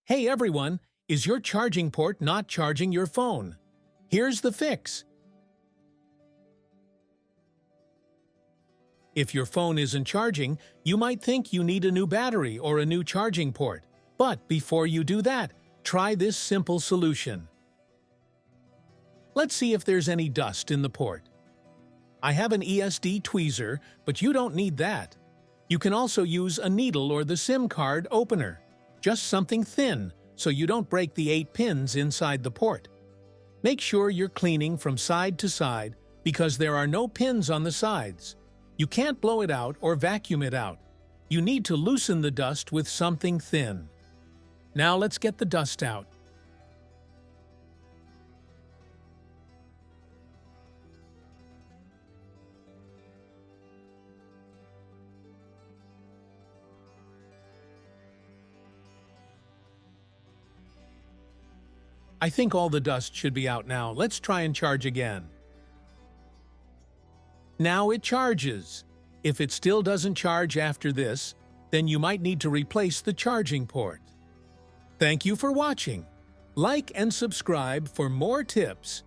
Hey everyone, is your charging port not charging your phone? Here's the fix. If your phone isn't charging, you might think you need a new battery or a new charging port. But before you do that, try this simple solution. Let's see if there's any dust in the port. I have an ESD tweezer, but you don't need that. You can also use a needle or the SIM card opener. Just something thin, so you don't break the 8 pins inside the port. Make sure you're cleaning from side to side because there are no pins on the sides. You can't blow it out or vacuum it out. You need to loosen the dust with something thin. Now let's get the dust out. I think all the dust should be out now. Let's try and charge again. Now it charges. If it still doesn't charge after this, then you might need to replace the charging port. Thank you for watching. Like and subscribe for more tips.